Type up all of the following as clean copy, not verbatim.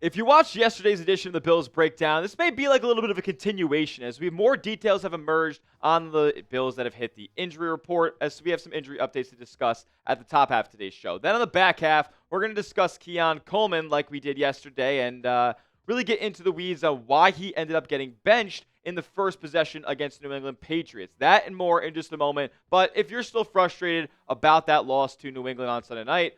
If you watched yesterday's edition of the Bills Breakdown, this may be like a little bit of a continuation as more details have emerged on the Bills that have hit the injury report, as we have some injury updates to discuss at the top half of today's show. Then on the back half, we're going to discuss Keon Coleman like we did yesterday and really get into the weeds on why he ended up getting benched in the first possession against New England Patriots. That and more in just a moment. But if you're still frustrated about that loss to New England on Sunday night,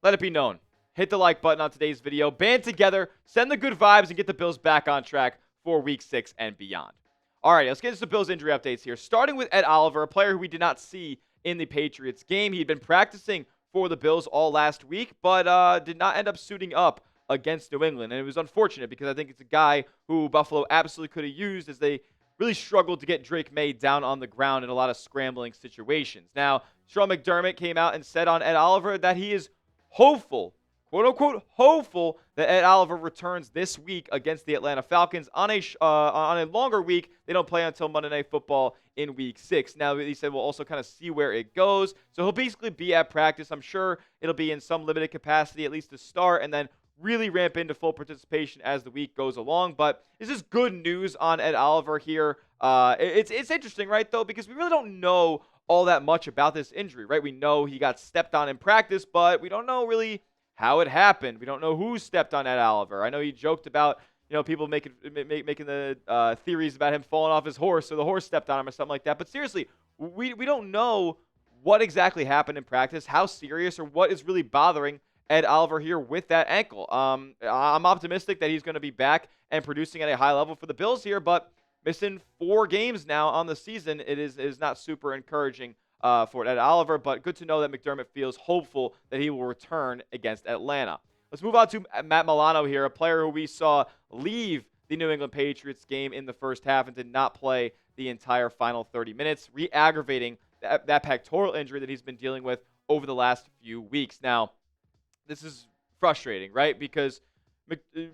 let it be known. Hit the like button on today's video, band together, send the good vibes, and get the Bills back on track for Week 6 and beyond. All right, let's get into the Bills injury updates here. Starting with Ed Oliver, a player who we did not see in the Patriots game. He'd been practicing for the Bills all last week, but did not end up suiting up against New England. And it was unfortunate because I think it's a guy who Buffalo absolutely could have used as they really struggled to get Drake May down on the ground in a lot of scrambling situations. Now, Sean McDermott came out and said on Ed Oliver that he is hopeful, quote-unquote hopeful, that Ed Oliver returns this week against the Atlanta Falcons on a longer week. They don't play until Monday Night Football in Week 6. Now, he said we'll also kind of see where it goes. So he'll basically be at practice. I'm sure it'll be in some limited capacity, at least to start, and then really ramp into full participation as the week goes along. But this is good news on Ed Oliver here. It's interesting, right, though, because we really don't know all that much about this injury, right? We know he got stepped on in practice, but we don't know really how it happened. We don't know who stepped on Ed Oliver. I know he joked about, people making the theories about him falling off his horse, so the horse stepped on him or something like that. But seriously, we don't know what exactly happened in practice, how serious or what is really bothering Ed Oliver here with that ankle. I'm optimistic that he's going to be back and producing at a high level for the Bills here, but missing 4 games now on the season, it is not super encouraging for Ed Oliver, but good to know that McDermott feels hopeful that he will return against Atlanta. Let's move on to Matt Milano here, a player who we saw leave the New England Patriots game in the first half and did not play the entire final 30 minutes, re-aggravating that pectoral injury that he's been dealing with over the last few weeks. Now, this is frustrating, right? Because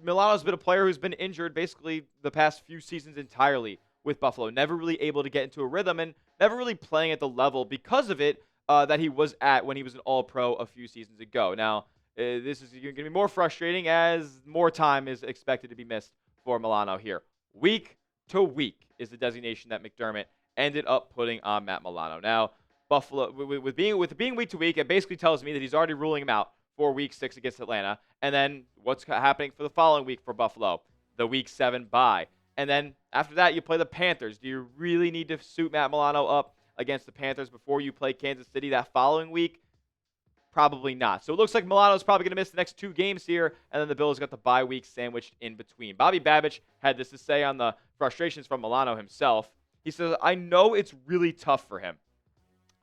Milano's been a player who's been injured basically the past few seasons entirely with Buffalo, never really able to get into a rhythm and never really playing at the level because of it that he was at when he was an All-Pro a few seasons ago. Now, this is going to be more frustrating as more time is expected to be missed for Milano here. Week to week is the designation that McDermott ended up putting on Matt Milano. Now, Buffalo, with being week to week, it basically tells me that he's already ruling him out for Week 6 against Atlanta. And then what's happening for the following week for Buffalo? The Week 7 bye. And then after that, you play the Panthers. Do you really need to suit Matt Milano up against the Panthers before you play Kansas City that following week? Probably not. So it looks like Milano's probably going to miss the next 2 games here, and then the Bills got the bye week sandwiched in between. Bobby Babich had this to say on the frustrations from Milano himself. He says, I know it's really tough for him.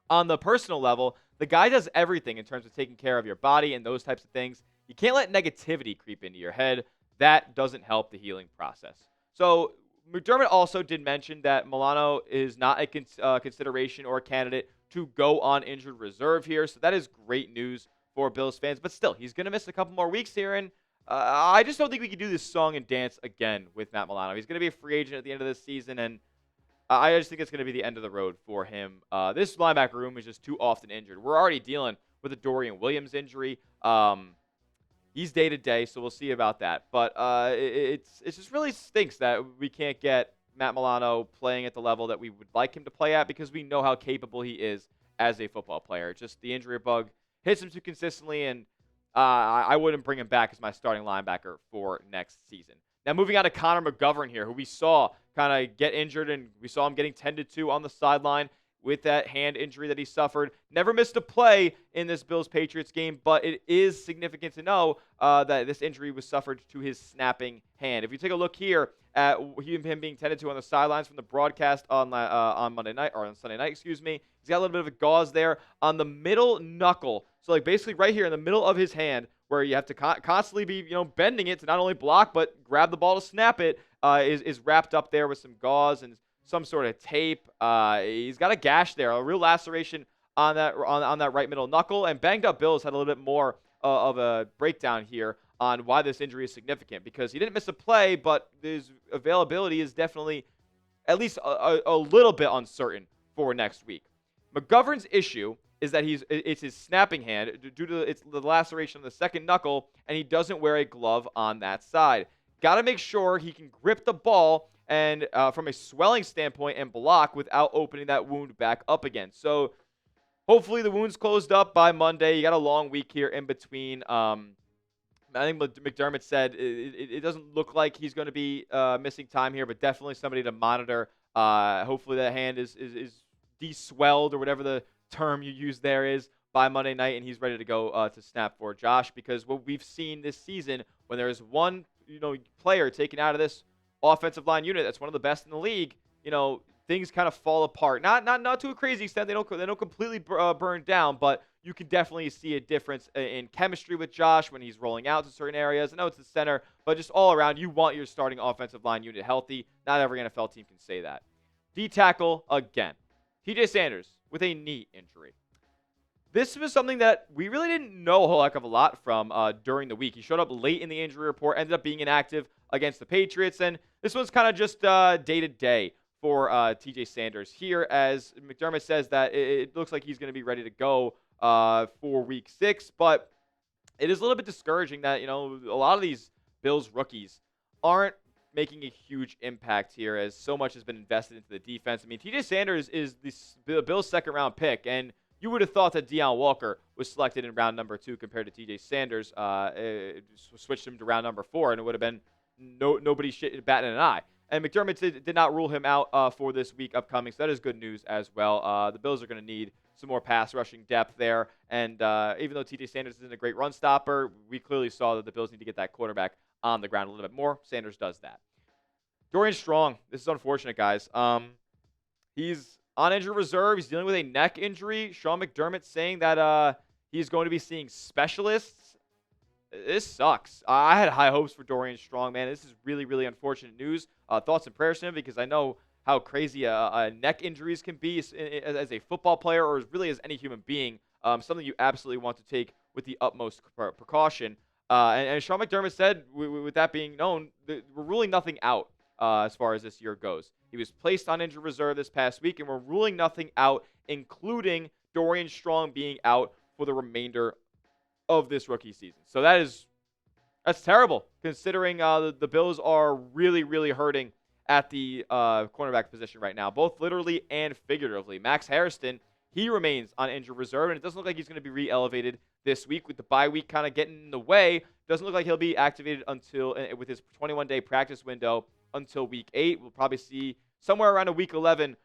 On the personal level, the guy does everything in terms of taking care of your body and those types of things. You can't let negativity creep into your head. That doesn't help the healing process. So McDermott also did mention that Milano is not a consideration or a candidate to go on injured reserve here. So that is great news for Bills fans. But still, he's going to miss a couple more weeks here. And I just don't think we can do this song and dance again with Matt Milano. He's going to be a free agent at the end of this season. And I just think it's going to be the end of the road for him. This linebacker room is just too often injured. We're already dealing with a Dorian Williams injury. He's day-to-day, so we'll see about that. But it just really stinks that we can't get Matt Milano playing at the level that we would like him to play at because we know how capable he is as a football player. Just the injury bug hits him too consistently, and I wouldn't bring him back as my starting linebacker for next season. Now, moving on to Connor McGovern here, who we saw kind of get injured, and we saw him getting tended to on the sideline with that hand injury that he suffered. Never missed a play in this Bills-Patriots game, but it is significant to know that this injury was suffered to his snapping hand. If you take a look here at him being tended to on the sidelines from the broadcast on Monday night, or on Sunday night, excuse me, he's got a little bit of a gauze there on the middle knuckle. So like basically right here in the middle of his hand, where you have to constantly be bending it to not only block but grab the ball to snap it, is wrapped up there with some gauze and some sort of tape. He's got a gash there, a real laceration on that right middle knuckle. And Banged Up Bills had a little bit more of a breakdown here on why this injury is significant, because he didn't miss a play, but his availability is definitely at least a little bit uncertain for next week. McGovern's issue is that it's his snapping hand due to the laceration of the second knuckle, and he doesn't wear a glove on that side. Got to make sure he can grip the ball and from a swelling standpoint and block without opening that wound back up again. So hopefully the wound's closed up by Monday. You got a long week here in between. I think McDermott said it doesn't look like he's going to be missing time here, but definitely somebody to monitor. Hopefully that hand is de-swelled or whatever the term you use there is by Monday night, and he's ready to go to snap for Josh. Because what we've seen this season, when there is one player taken out of this offensive line unit that's one of the best in the league, things kind of fall apart. Not to a crazy extent. They don't completely burn down, but you can definitely see a difference in chemistry with Josh when he's rolling out to certain areas. I know it's the center, but just all around, you want your starting offensive line unit healthy. Not every NFL team can say that. D-tackle again. TJ Sanders with a knee injury. This was something that we really didn't know a whole heck of a lot from during the week. He showed up late in the injury report, ended up being inactive against the Patriots, and this one's kind of just day-to-day for TJ Sanders here, as McDermott says that it looks like he's going to be ready to go for week 6, but it is a little bit discouraging that, a lot of these Bills rookies aren't making a huge impact here, as so much has been invested into the defense. I mean, TJ Sanders is the Bills' second-round pick, and you would have thought that Deion Walker was selected in round number 2 compared to TJ Sanders. Switched him to round number 4, and it would have been nobody batting an eye. And McDermott did not rule him out for this week upcoming, so that is good news as well. The Bills are going to need some more pass rushing depth there, and even though TJ Sanders isn't a great run stopper, we clearly saw that the Bills need to get that quarterback on the ground a little bit more. Sanders does that. Dorian Strong, this is unfortunate, guys. He's on injured reserve. He's dealing with a neck injury. Sean McDermott saying that he's going to be seeing specialists. This sucks. I had high hopes for Dorian Strong, man. This is really, really unfortunate news. Thoughts and prayers to him, because I know how crazy a neck injuries can be as a football player, or really as any human being. Something you absolutely want to take with the utmost precaution. And Sean McDermott said, with that being known, we're ruling nothing out as far as this year goes. He was placed on injured reserve this past week, and we're ruling nothing out, including Dorian Strong being out for the remainder of this rookie season. So that's terrible, considering the Bills are really, really hurting at the cornerback position right now, both literally and figuratively. Max Harrison, he remains on injured reserve, and it doesn't look like he's going to be re-elevated this week, with the bye week kind of getting in the way. Doesn't look like he'll be activated with his 21-day practice window until week 8. We'll probably see somewhere around a week 11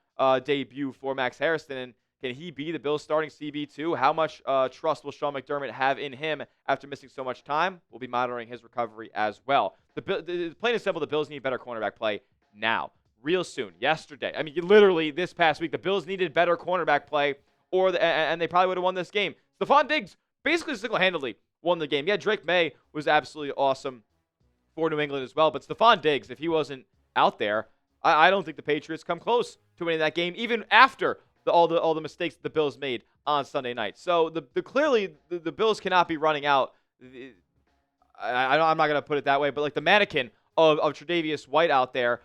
debut for Max Harrison. And can he be the Bills starting CB2? How much trust will Sean McDermott have in him after missing so much time? We'll be monitoring his recovery as well. Plain and simple, the Bills need better cornerback play now, real soon. Yesterday, I mean, literally this past week, the Bills needed better cornerback play, and they probably would have won this game. Stephon Diggs basically single-handedly won the game. Yeah, Drake May was absolutely awesome for New England as well, but Stephon Diggs, if he wasn't out there, I don't think the Patriots come close to winning that game, even after all the mistakes that the Bills made on Sunday night. So clearly the Bills cannot be running out. I'm not gonna put it that way, but like the mannequin of Tre'Davious White out there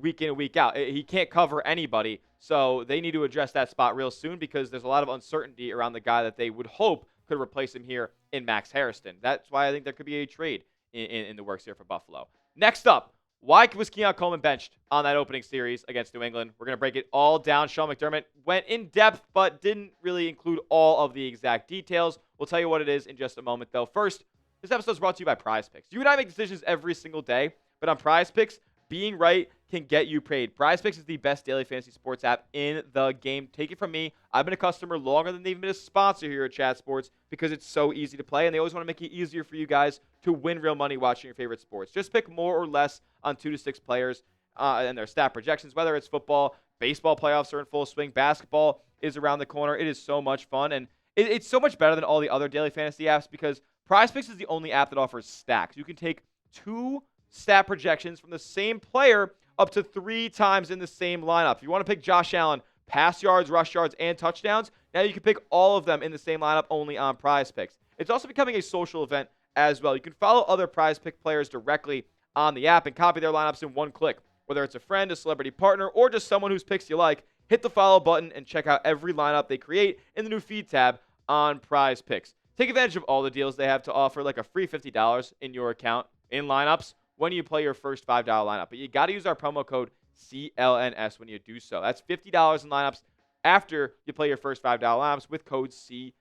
week in and week out. He can't cover anybody, so they need to address that spot real soon, because there's a lot of uncertainty around the guy that they would hope could replace him here in Max Harrison. That's why I think there could be a trade in the works here for Buffalo. Next up, why was Keon Coleman benched on that opening series against New England? We're going to break it all down. Sean McDermott went in depth, but didn't really include all of the exact details. We'll tell you what it is in just a moment, though. First, this episode is brought to you by PrizePicks. You and I make decisions every single day, but on PrizePicks, being right can get you paid. PrizePicks is the best daily fantasy sports app in the game. Take it from me. I've been a customer longer than they've been a sponsor here at Chat Sports, because it's so easy to play, and they always want to make it easier for you guys to win real money watching your favorite sports. Just pick more or less on 2 to 6 players and their stat projections, whether it's football, baseball playoffs are in full swing, basketball is around the corner. It is so much fun, and it's so much better than all the other daily fantasy apps, because PrizePicks is the only app that offers stacks. You can take 2 stat projections from the same player up to 3 times in the same lineup. If you want to pick Josh Allen, pass yards, rush yards, and touchdowns, now you can pick all of them in the same lineup only on PrizePicks. It's also becoming a social event as well. You can follow other PrizePicks players directly on the app and copy their lineups in one click. Whether it's a friend, a celebrity partner, or just someone whose picks you like, hit the follow button and check out every lineup they create in the new feed tab on PrizePicks. Take advantage of all the deals they have to offer, like a free $50 in your account in lineups when you play your first $5 lineup. But you got to use our promo code CLNS when you do so. That's $50 in lineups after you play your first $5 lineups with code CLNS.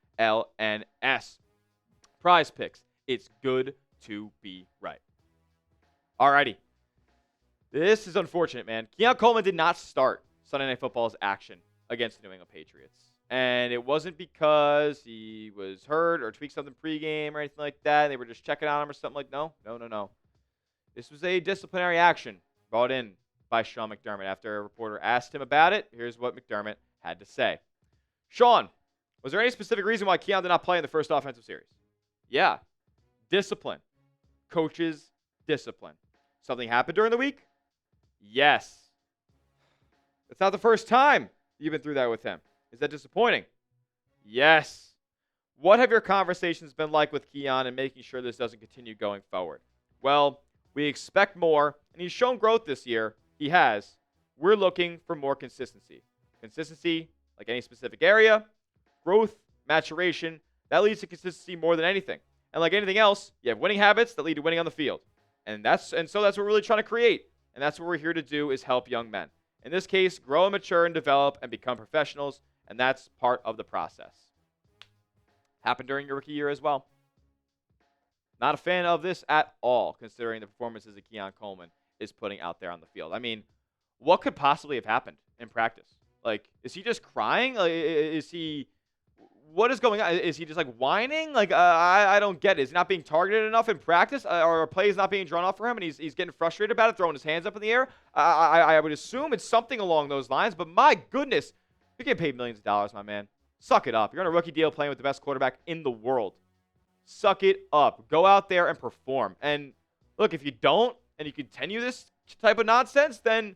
PrizePicks. It's good to be right. Alrighty. This is unfortunate, man. Keon Coleman did not start Sunday Night Football's action against the New England Patriots. And it wasn't because he was hurt or tweaked something pregame or anything like that. They were just checking on him or something like no. This was a disciplinary action brought in by Sean McDermott. After a reporter asked him about it, here's what McDermott had to say. Sean, was there any specific reason why Keon did not play in the first offensive series? Yeah. Discipline. Coaches' discipline. Something happened during the week? Yes. It's not the first time you've been through that with him. Is that disappointing? Yes. What have your conversations been like with Keon and making sure this doesn't continue going forward? Well, we expect more, and he's shown growth this year. He has. We're looking for more consistency. Consistency, like any specific area, growth, maturation, that leads to consistency more than anything. And like anything else, you have winning habits that lead to winning on the field. And so that's what we're really trying to create. And that's what we're here to do, is help young men. In this case, grow and mature and develop and become professionals, and that's part of the process. Happened during your rookie year as well. Not a fan of this at all, considering the performances that Keon Coleman is putting out there on the field. I mean, what could possibly have happened in practice? Like, is he just crying? Like, what is going on? Is he just like whining? Like, I don't get it. Is he not being targeted enough in practice, or plays not being drawn up for him, and he's getting frustrated about it, throwing his hands up in the air? I would assume it's something along those lines. But my goodness, you're getting paid millions of dollars, my man. Suck it up. You're on a rookie deal playing with the best quarterback in the world. Suck it up. Go out there and perform. And look, if you don't and you continue this type of nonsense, then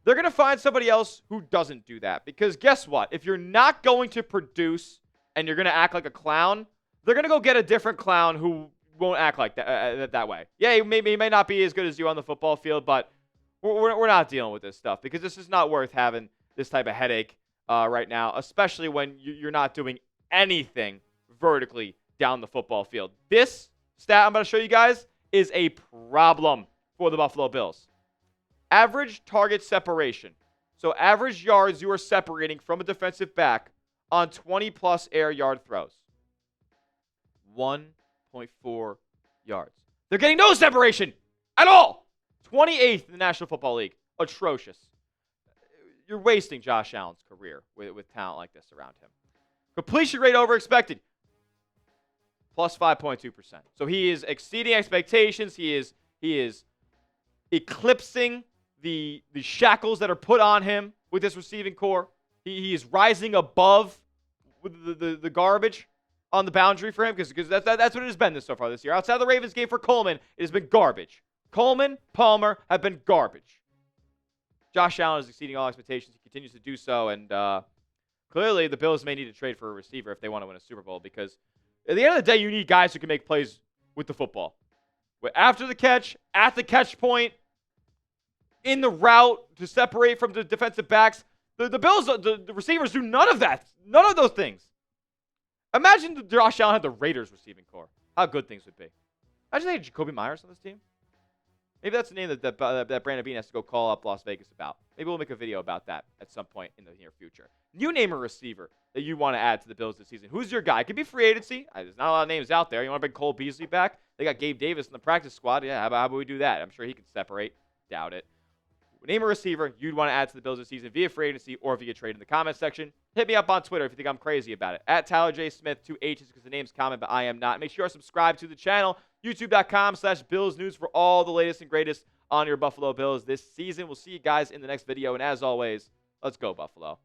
they're going to find somebody else who doesn't do that. Because guess what? If you're not going to produce and you're going to act like a clown, they're going to go get a different clown who won't act like that way. Yeah, he may not be as good as you on the football field, but we're not dealing with this stuff because this is not worth having this type of headache right now, especially when you're not doing anything vertically down the football field. This stat I'm going to show you guys is a problem for the Buffalo Bills. Average target separation. So average yards you are separating from a defensive back on 20-plus air yard throws. 1.4 yards. They're getting no separation at all. 28th in the National Football League. Atrocious. You're wasting Josh Allen's career with talent like this around him. Completion rate over expected. Plus 5.2%. So he is exceeding expectations. He is eclipsing the shackles that are put on him with this receiving core. He is rising above the garbage on the boundary for him because that's what it has been so far this year. Outside of the Ravens game for Coleman, it has been garbage. Coleman, Palmer have been garbage. Josh Allen is exceeding all expectations. He continues to do so, and clearly the Bills may need to trade for a receiver if they want to win a Super Bowl because at the end of the day, you need guys who can make plays with the football. After the catch, at the catch point, in the route to separate from the defensive backs. The Bills, the receivers do none of that. None of those things. Imagine Josh Allen had the Raiders receiving core. How good things would be. Imagine they had Jacoby Myers on this team. Maybe that's the name that Brandon Beane has to go call up Las Vegas about. Maybe we'll make a video about that at some point in the near future. You name a receiver that you want to add to the Bills this season. Who's your guy? It could be free agency. There's not a lot of names out there. You want to bring Cole Beasley back? They got Gabe Davis in the practice squad. Yeah, how about we do that? I'm sure he could separate. Doubt it. Name a receiver you'd want to add to the Bills this season via free agency or via trade in the comments section. Hit me up on Twitter if you think I'm crazy about it. At Tyler J. Smith, 2 H's because the name's common, but I am not. Make sure you're subscribed to the channel. YouTube.com/Bills News for all the latest and greatest on your Buffalo Bills this season. We'll see you guys in the next video. And as always, let's go, Buffalo.